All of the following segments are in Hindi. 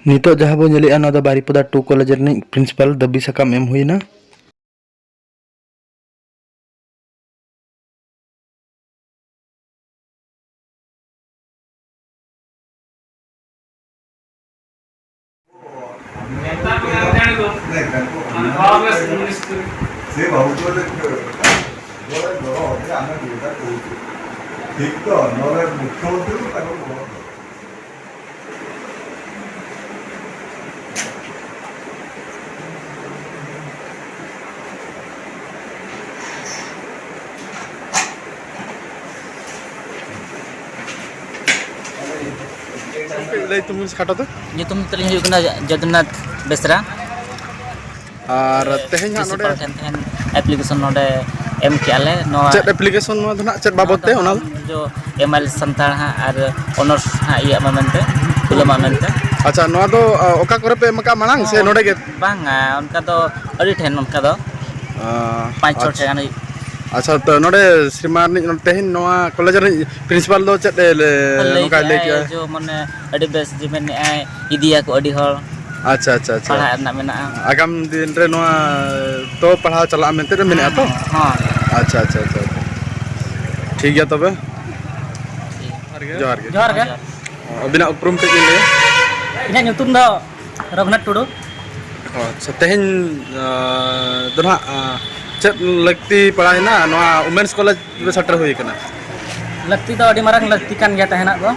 नितो जहाँ बो नेलेआ ना बारीपदा टू कॉलेज रनिंग प्रिंसिपल दबी साकाम एम हुईना। ठीक तो मुख्यमंत्री तुम खाटो तो nyutum teling huyu kena Jagannat Besra और तेहें हाँ नोडे kan application node em kiale no चेट एप्लीकेशन नो धना चेट बाबत ते ओना जो ML santal ha ar honors ha iya mamente diploma mente अच्छा नोआ दो ओका करे पे मका मांग से नोडे के banga onka do adi then onka do 5 6 kan अच्छा तो नोडे श्रीमान नि तेहें नोआ कॉलेज रे प्रिंसिपल दो चेट नोका ले किया जो मने adi bes jimen ai idia ko adi hol अच्छा अच्छा अच्छा पढ़ा ना मेना आगाम दिन रे नोआ तो पढ़ा चला मेनते रे मेना तो हां अच्छा अच्छा अच्छा ठीक गया तबे जोहार के अबिना उपरुम पे ले ᱤᱧᱟᱹᱜ ᱧᱩᱛᱩᱢ ᱫᱚ ᱨᱚᱜᱷᱩᱱᱟᱛᱷ ᱴᱩᱰᱩ अच्छा तेहें दोना चेट लगती पढ़ाई ना नोआ वुमेन्स कॉलेज रे सेटर हुई कना ᱞᱟᱹᱠᱛᱤ ᱫᱚ ᱟᱹᱰᱤ ᱢᱟᱨᱟᱝ ᱞᱟᱹᱠᱛᱤ ᱠᱟᱱ ᱜᱮᱭᱟ ᱛᱟᱦᱮᱱᱟᱜ ᱫᱚ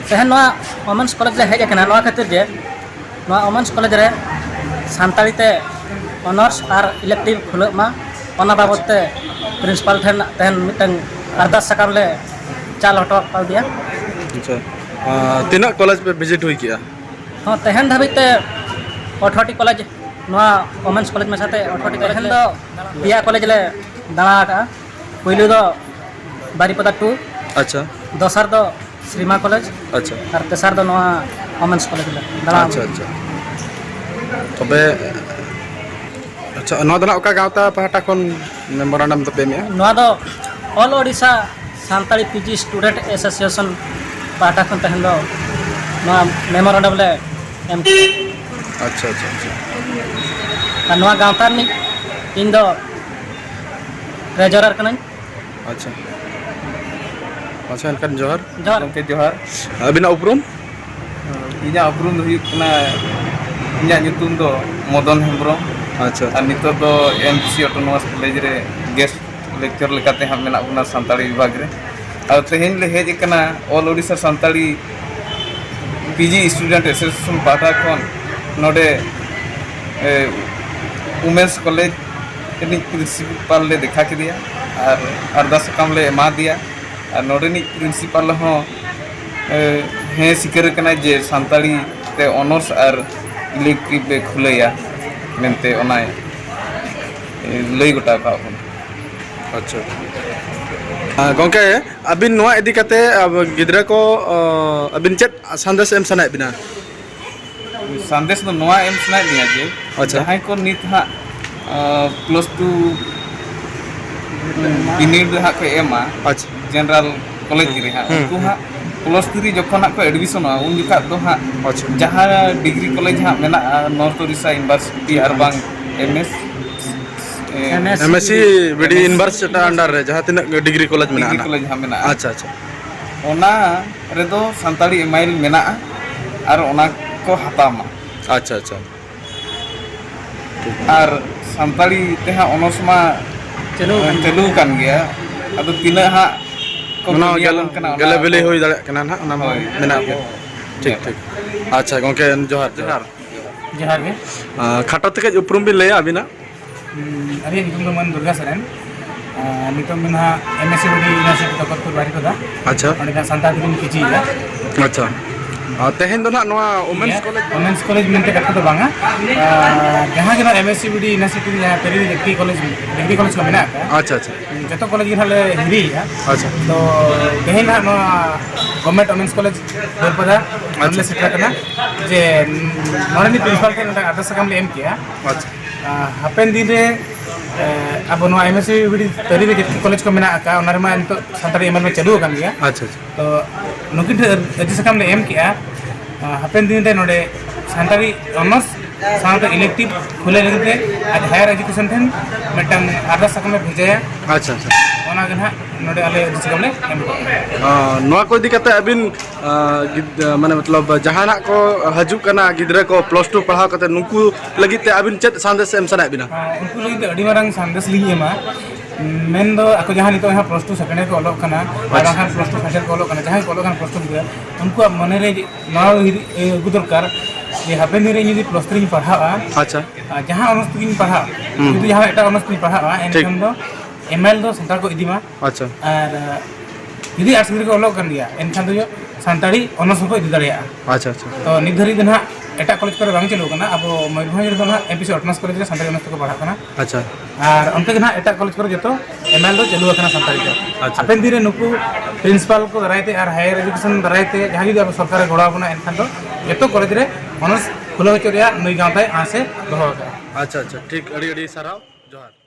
ᱛᱮᱦᱮᱧ ᱱᱚᱣᱟ ᱣᱩᱢᱮᱱᱥ ᱠᱚᱞᱮᱡᱽ ᱨᱮ ᱦᱮᱡ ᱟᱠᱟᱱᱟ ᱱᱚᱣᱟ ᱠᱷᱟᱹᱛᱤᱨ ᱡᱮ ᱱᱚᱣᱟ ᱣᱩᱢᱮᱱᱥ ᱠᱚᱞᱮᱡᱽ ᱨᱮ ᱥᱟᱱᱛᱟᱲᱤ ᱛᱮ ᱚᱱᱟᱨᱥ ᱟᱨ इलेक्टिव खुलᱟᱹᱜ मा ᱚᱱᱟ ᱵᱟᱵᱚᱫ ᱛᱮ प्रिंसिपल ᱴᱷᱮᱱ ᱛᱮᱦᱮᱧ ᱢᱤᱫᱴᱟᱝ ᱟᱨᱫᱟᱥ ᱥᱟᱠᱟᱢ ᱞᱮ ᱪᱟᱞ ᱦᱚᱴᱚ ᱟᱠᱟᱫᱮᱭᱟ अच्छा तीना कॉलेज पे विजिट हुई किया ᱦᱚᱸ ᱛᱮᱦᱮᱧ ᱫᱷᱟᱹᱵᱤᱡ ᱛᱮ 18টি कॉलेज ᱱᱚᱣᱟ ᱣᱩᱢᱮᱱᱥ ᱠᱚᱞᱮᱡᱽ ᱢᱮᱥᱟᱛᱮ 18টি ᱛᱮᱦᱮᱧ ᱫᱚ ᱯᱮᱭᱟ कॉलेज ᱞᱮ ᱫᱟᱬᱟ ᱟᱠᱟᱜᱼᱟ ᱯᱳᱭᱞᱳ ᱫᱚ बारीपदा 2 अच्छा दोसर दो श्रीमा कॉलेज अच्छा और तेसर दो नवा वुमेन्स कॉलेज ले दाड़ा अच्छा अच्छा तबे अच्छा नवा दना ओका गावता पहाटा कोन मेमोरेंडम तो पेमिया नवा दो all Odisha Santali PG student association पाटा खन तहन दो नवा मेमोरेंडम ले एम अच्छा अच्छा अच्छा और नवा गावता नि इन दो ट्रेजरर कनन अच्छा अच्छा इनकन जोहर जोहर के जोहर अबिना उपरुम इना उपरुम दो हुई कना इना nyutum दो मदन हेम्ब्रम अच्छा और नितो दो एमसी ऑटोनोमस कॉलेज रे गेस्ट लेक्चर लेकाते हम मेना बुना सांताली विभाग रे और तेहेन ले हेज कना all Odisha Santali PG student association पाटा कोन नोडे वुमेन्स कॉलेज नी प्रिंसिपल ले देखा के दिया और अरदास काम ले एमा दिया और नोडेनी प्रिंसिपल हो हे सिकर कना जे सांताली ते ऑनर्स और इलेक्टिव ले खुलेया मेनते ओनाय लई गोटा का अच्छा गोंके अबिन नोआ इदी कते अब गिदरा को अबिन चेट संदेश एम सनाय बिना संदेश तो नोआ एम सनाय दिया जे अच्छा जहां को नित हा प्लस टू बिनिड हा को एमा अच्छा जनरल कॉलेज रे हा उनको हा प्लस 3 जखन को एडमिशन हा उन जका तो हा अच्छा जहां डिग्री कॉलेज हा मेना नॉर्थ ओडिशा यूनिवर्सिटी अरबांग एमएस एमएससी बीडी यूनिवर्सिटी अंडर रे जहां तिना डिग्री कॉलेज मेना डिग्री कॉलेज हा मेना अच्छा अच्छा ओना रे दो सांताली एमाइल मेना और ओना को हतामा अच्छा अच्छा और सांताली ते हा ऑनर्स मा चलू कान गया अदो तिना हा ना गले बेले होई दाड़े कना ना ओना मेना ठीक ठीक अच्छा गोंके जोहार जोहार जोहार गे खाटो तक उपरुम भी लया अबिना अरे नितुम दो मन दुर्गा सरन नितुम मिना एमएससी बडी यूनिवर्सिटी तकतपुर बारीपदा अच्छा ओंडे सांताली बिन पीजी अच्छा तेहेन दो ना नोआ वुमेन्स कॉलेज मेनते कथा तो बांगा जहां के ना एमएससी बडी यूनिवर्सिटी जहां पेरी डिग्री कॉलेज को मेना अच्छा अच्छा जतो कॉलेज गिन हले हिरी अच्छा तो तेहेन ना नो गवर्नमेंट वुमेन्स कॉलेज बारीपदा हमले सेटर कना जे नोनी प्रिंसिपल के ना आदेश काम ले एम किया अच्छा हापेन दिन रे अब नो एमएससी बडी पेरी डिग्री कॉलेज को मेना का ओनारे मा संताली एमएल में चालू कान गया अच्छा अच्छा तो नुकिन आदेश काम ले एम किया हापेन दिन रे नोडे सानताड़ी ऑनर्स साथ इलेक्टिव खुले लगे आज हायर एजुकेशन ठेन मिटन आर्दास सकम भेजाया अच्छा अच्छा ओना गन हा नोडे आले सकम ले एम नोआ को इदी कते अबिन माने मतलब जहाना को हजुक कना गिद्रा को +2 पढ़ाव कते नुकु लगी ते अबिन चेत संदेश एम सना बिना उनको लगी अडी मारंग संदेश लिंग एमा मेन दो ako jahan nito ha +2 second year ko olok kana ar han +2 first year ko olok kana jahan ko olok kana +2 dia unku mone re na gudorkar je hapen dire ni +3 पढ़ावा अच्छा जहां ऑनर्स तीन पढ़ा किंतु जहां एटा ऑनर्स तीन पढ़ावा एनखान दो एमएल दो संताल को इदीमा अच्छा और यदि आर्ट्स ग्रेड को olok kan dia एनखान दो संताली ऑनर्स को इदी दाड़िया अच्छा अच्छा तो नित धरी दिन हा एटा कॉलेज करे बांग चलो कना अब मयूरभंज रे ना एमपीसी ऑटोनॉमस कॉलेज रे संताली ऑनर्स को पढ़ा कना अच्छा और उनके ना एटा कॉलेज करे जतो एमएल दो चलू कना संताली को अच्छा। अपन दिरे नुकु प्रिंसिपल को दरायते और हायर एजुकेशन दरायते जहां जदि अब सरकार गोड़ा बना एनखान दो जतो कॉलेज रे ऑनर्स खुलो चरिया नई गांव ताई आसे दोहो अच्छा अच्छा ठीक अड़ी अड़ी सराव जोहार